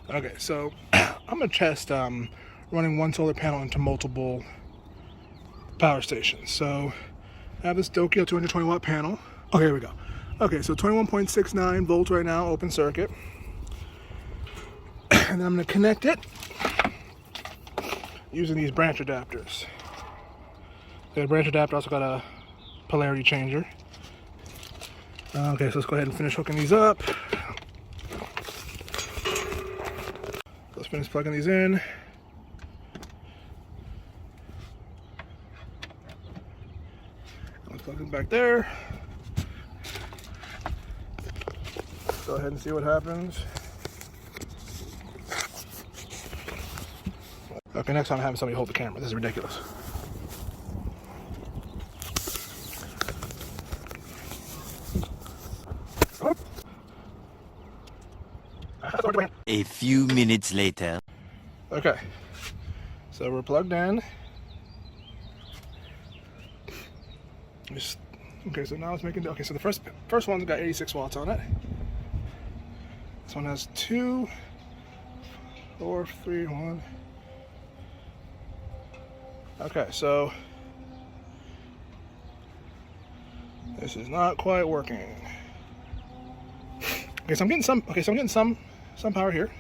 Okay, so I'm gonna test running one solar panel into multiple power stations. So I have this Dokyo 220 watt panel. Okay, here we go. Okay, so 21.69 volts right now, open circuit. And then I'm gonna connect it using these branch adapters. The branch adapter also got a polarity changer. Okay, so let's go ahead and finish hooking these up. Let's finish plugging these in. Let's plug them back there. Go ahead and see what happens. Okay, next time I'm having somebody hold the camera. This is ridiculous. A few minutes later. Okay, so we're plugged in. Okay, so now it's making. Okay, so the first one's got 86 watts on it. This one has 2, 4, 3, 1. Okay, so this is not quite working. Okay, so I'm getting some. Okay, so I'm getting some power here.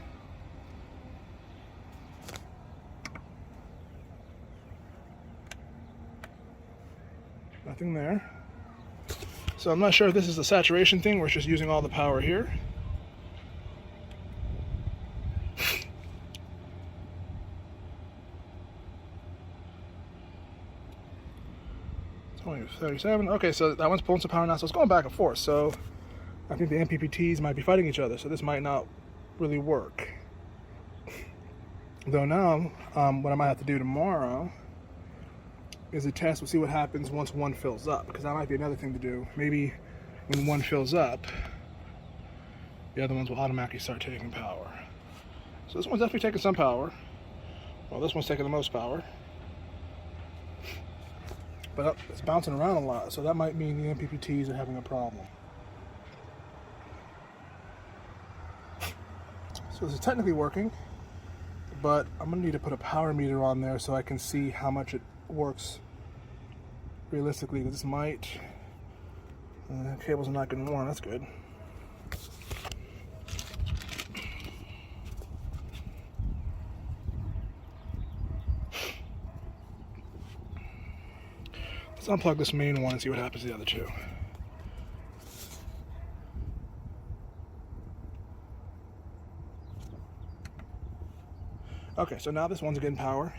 Nothing there. So I'm not sure if this is a saturation thing where it's just using all the power here. It's only 37. Okay, so that one's pulling some power now, so it's going back and forth. So I think the MPPTs might be fighting each other, so this might not really work. Though now, what I might have to do tomorrow is a test. We'll see what happens once one fills up, because that might be another thing to do. Maybe when one fills up, the other ones will automatically start taking power. So this one's definitely taking some power. Well, this one's taking the most power. But it's bouncing around a lot, so that might mean the MPPTs are having a problem. So this is technically working, but I'm going to need to put a power meter on there so I can see how much it works realistically. This might... cables are not getting worn, that's good. Let's unplug this main one and see what happens to the other two. Okay, so now this one's getting power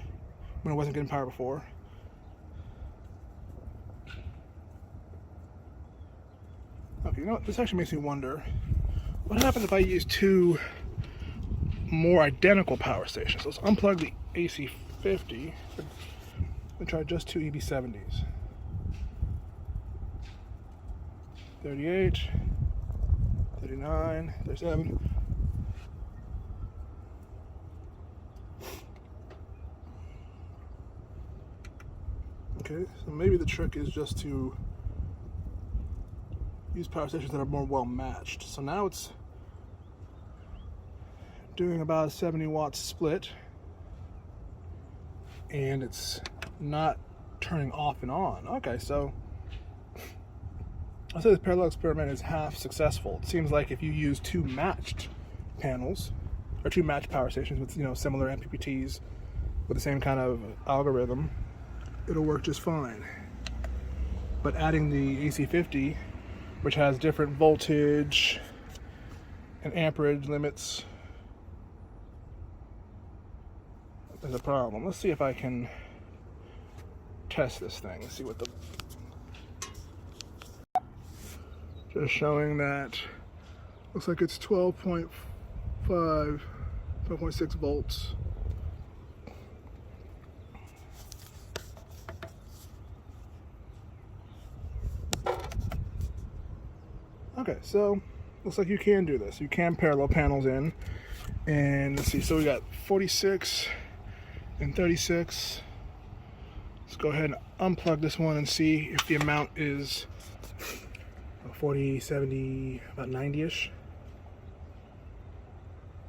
when it wasn't getting power before. Okay, you know what? This actually makes me wonder, what happens if I use 2 more identical power stations? Let's unplug the AC50 and try just 2 EB70s. 38, 39, 37. Okay, so maybe the trick is just to use power stations that are more well matched. So now it's doing about a 70 watts split, and it's not turning off and on. Okay, so I'll say this parallel experiment is half successful. It seems like if you use 2 matched panels, or 2 matched power stations with, you know, similar MPPTs with the same kind of algorithm, it'll work just fine. But adding the AC50, which has different voltage and amperage limits, is a problem. Let's see if I can test this thing. See what the... Just showing that looks like it's 12.5, 12.6 volts. Okay, so looks like you can do this. You can parallel panels in, and let's see. So we got 46 and 36. Let's go ahead and unplug this one and see if the amount is 40, 70, about 90-ish.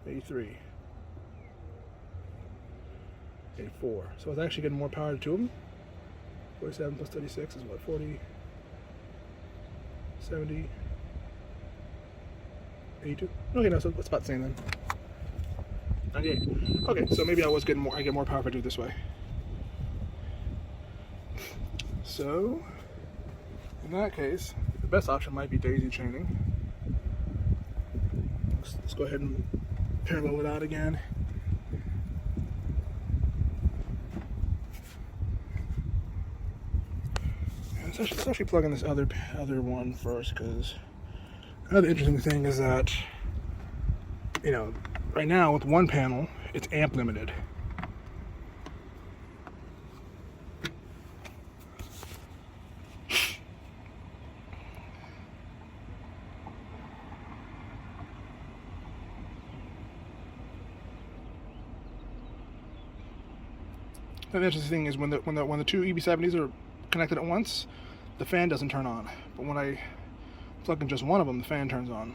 83. 84. So it's actually getting more power to them. 47 plus 36 is what, 40, 70, 82? Okay, no, so it's about the same then. 98. Okay, so maybe I get more power if I do it this way. So, in that case, the best option might be daisy chaining. Let's go ahead and parallel it out again. Let's actually plug in this other one first, because another interesting thing is that, you know, right now with one panel, it's amp limited. The interesting thing is when the two EB70s are connected at once, the fan doesn't turn on. But when I plug in just one of them, the fan turns on.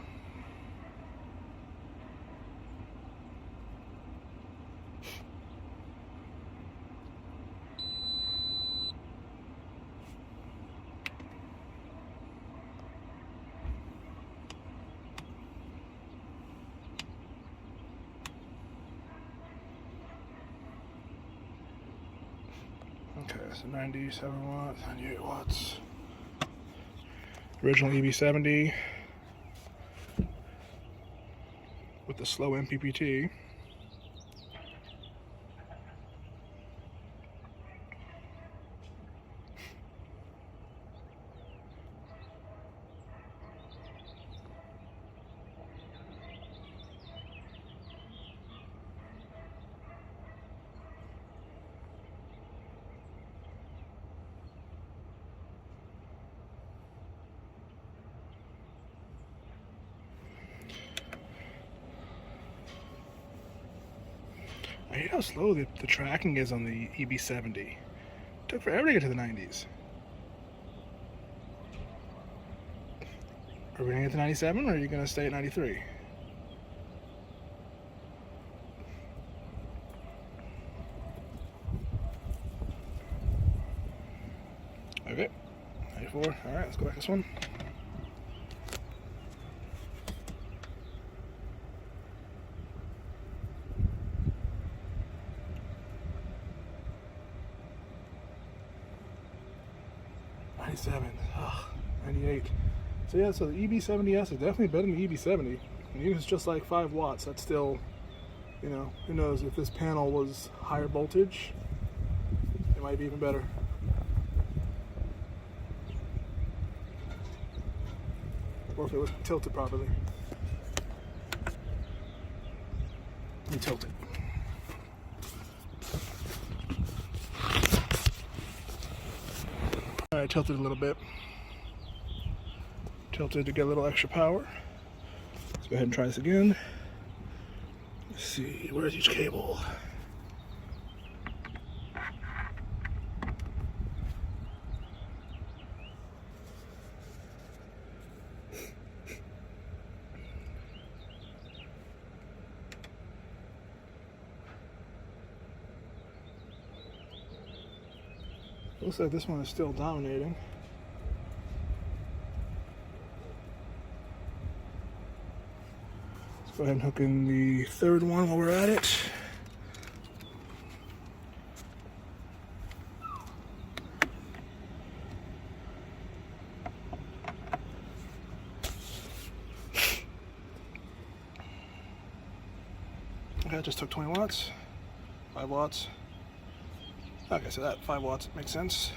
Okay, so 97 watts, 98 watts. Original EB70 with the slow MPPT. I hate how slow the tracking is on the EB70. It took forever to get to the 90s. Are we going to get to 97 or are you going to stay at 93? Okay, 94. Alright, let's go back to this one. Oh, 98. So yeah, so the EB70S is definitely better than the EB70. And even if it's just like 5 watts, that's still, you know, who knows, if this panel was higher voltage, it might be even better. Or if it was tilted properly. Let me tilt it. Alright, tilted a little bit. Tilted to get a little extra power. Let's go ahead and try this again. Let's see, where's each cable? Looks like this one is still dominating. Let's go ahead and hook in the third one while we're at it. Okay, it just took 20 watts, 5 watts. Okay, so that 5 watts makes sense.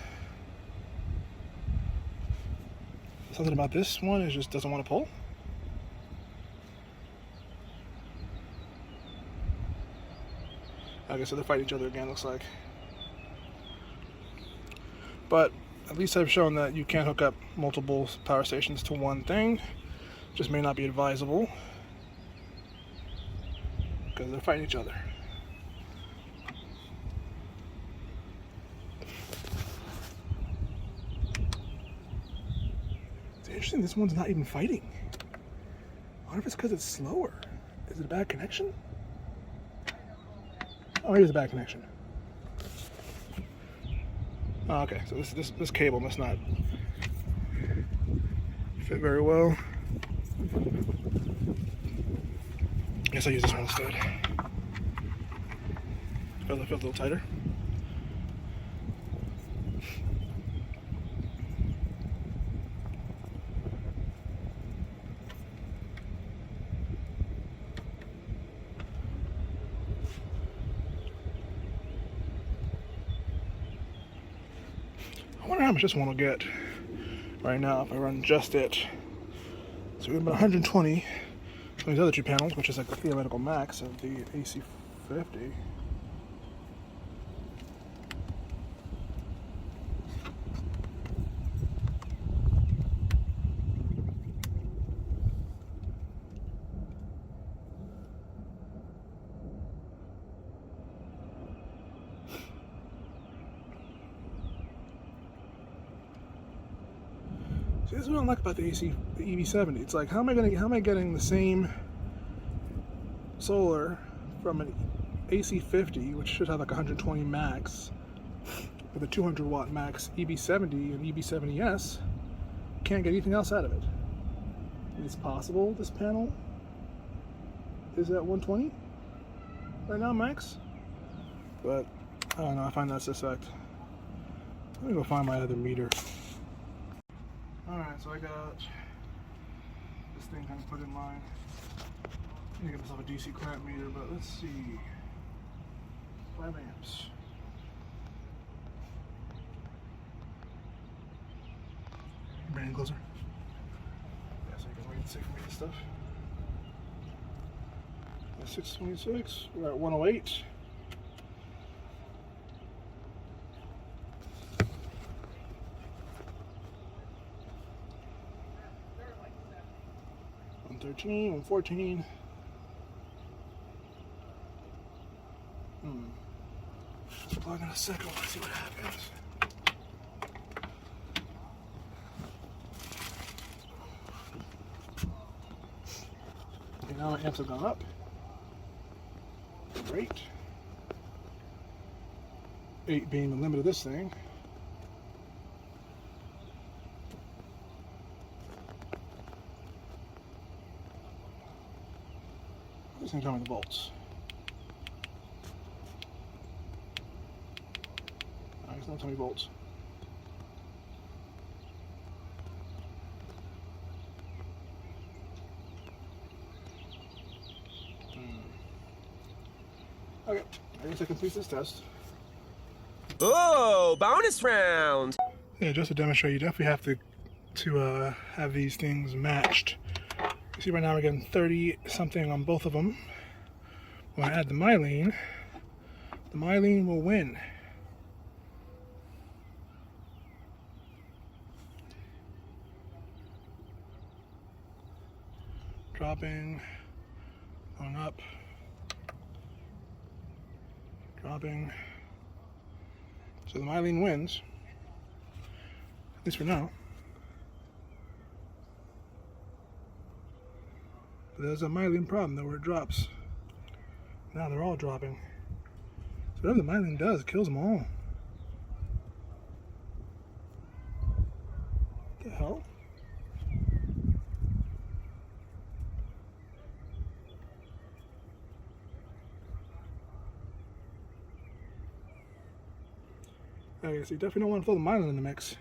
Something about this one is just doesn't want to pull. Okay, so they're fighting each other again, looks like. But at least I've shown that you can hook up multiple power stations to one thing. Just may not be advisable because they're fighting each other. It's interesting, this one's not even fighting. I wonder if it's because it's slower. Is it a bad connection? Oh, maybe it's a bad connection. Oh, okay, so this cable must not fit very well. I guess I'll use this one instead. Feels a little tighter. I wonder how much this one will get right now if I run just it. So we're about 120 on these other two panels, which is like the theoretical max of the AC50. See, this is what I like about the EV70. It's like, how am I getting the same solar from an AC50, which should have like 120 max, with a 200 watt max EV70 and EV70S? Can't get anything else out of it. It's possible this panel is at 120 right now max, but I don't know. I find that suspect. Let me go find my other meter. Alright, so I got this thing kind of put in line. I need to get myself a DC clamp meter, but let's see. 5 amps. Bring it closer. Yeah, so you can read and see for me this stuff. 626, we're at 108. $113, 114. Plug in a second, let's see what happens. Okay, now my amps have gone up. Great. 8 being the limit of this thing. It's going to tell me the volts. It's not telling me volts. Okay, I guess I complete this test. Oh, bonus round! Yeah, just to demonstrate, you definitely have to have these things matched. You see right now we're getting 30 something on both of them. When I add the myelin will win. Dropping, going up, dropping. So the myelin wins, at least for now. But there's a myelin problem though, where it drops. Now they're all dropping. So whatever the myelin does, it kills them all. What the hell? Okay, so you definitely don't want to throw the myelin in the mix.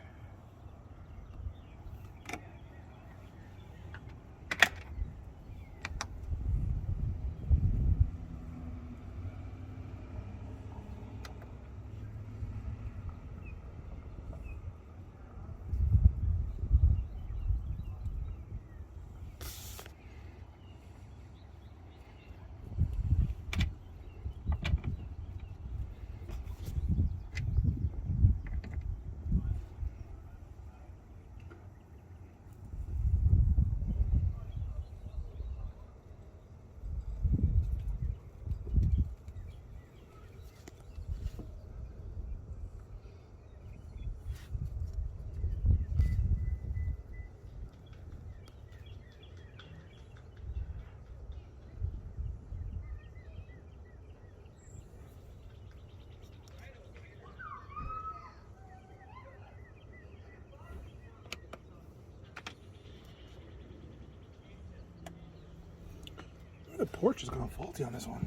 The porch is going faulty on this one.